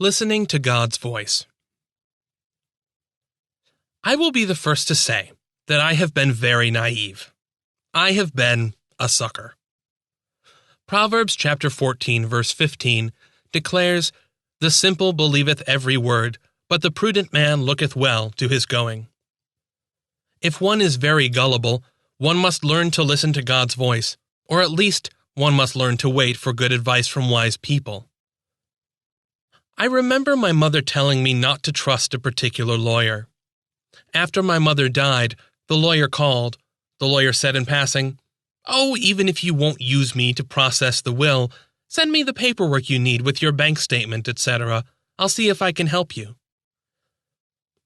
Listening to God's voice. I will be the first to say that I have been very naive. I have been a sucker. Proverbs chapter 14, verse 15 declares, "The simple believeth every word, but the prudent man looketh well to his going." If one is very gullible, one must learn to listen to God's voice, or at least one must learn to wait for good advice from wise people. I remember my mother telling me not to trust a particular lawyer. After my mother died, the lawyer called. The lawyer said in passing, "Oh, even if you won't use me to process the will, send me the paperwork you need with your bank statement, etc. I'll see if I can help you."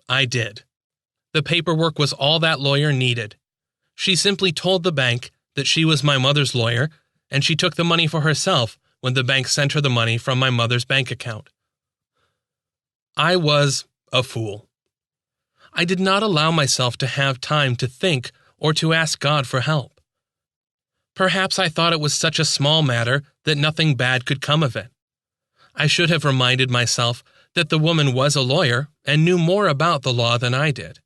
I did. The paperwork was all that lawyer needed. She simply told the bank that she was my mother's lawyer, and she took the money for herself when the bank sent her the money from my mother's bank account. I was a fool. I did not allow myself to have time to think or to ask God for help. Perhaps I thought it was such a small matter that nothing bad could come of it. I should have reminded myself that the woman was a lawyer and knew more about the law than I did.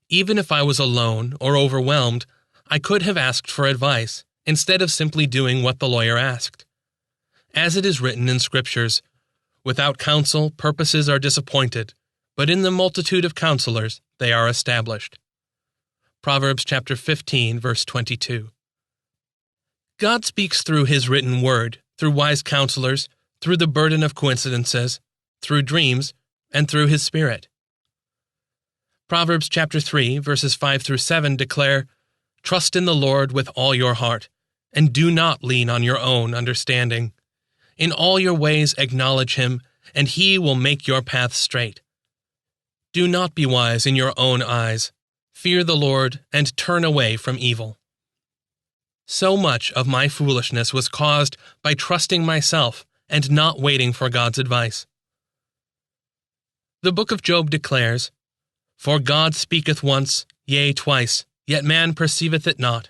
Even if I was alone or overwhelmed, I could have asked for advice instead of simply doing what the lawyer asked. As it is written in Scriptures, "Without counsel, purposes are disappointed, but in the multitude of counselors they are established." Proverbs chapter 15, verse 22. God speaks through His written word, through wise counselors, through the burden of coincidences, through dreams, and through His Spirit. Proverbs chapter 3, verses 5 through 7 declare, "Trust in the Lord with all your heart, and do not lean on your own understanding. In all your ways acknowledge Him, and He will make your paths straight. Do not be wise in your own eyes. Fear the Lord, and turn away from evil." So much of my foolishness was caused by trusting myself and not waiting for God's advice. The book of Job declares, "For God speaketh once, yea, twice, yet man perceiveth it not.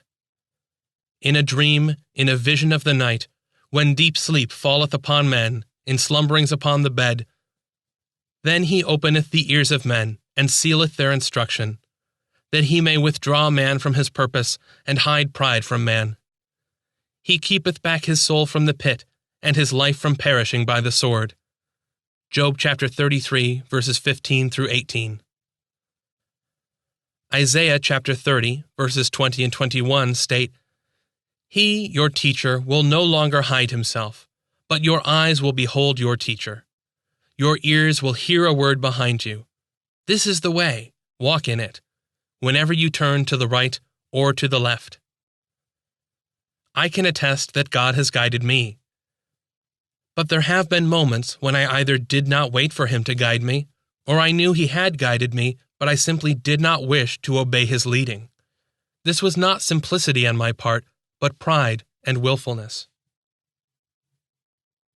In a dream, in a vision of the night, when deep sleep falleth upon men, in slumberings upon the bed, then He openeth the ears of men, and sealeth their instruction, that He may withdraw man from his purpose, and hide pride from man. He keepeth back his soul from the pit, and his life from perishing by the sword." Job chapter 33, verses 15 through 18. Isaiah chapter 30, verses 20 and 21 state, "He, your teacher, will no longer hide himself, but your eyes will behold your teacher. Your ears will hear a word behind you. This is the way, walk in it, whenever you turn to the right or to the left." I can attest that God has guided me. But there have been moments when I either did not wait for Him to guide me, or I knew He had guided me, but I simply did not wish to obey His leading. This was not simplicity on my part, but pride and willfulness.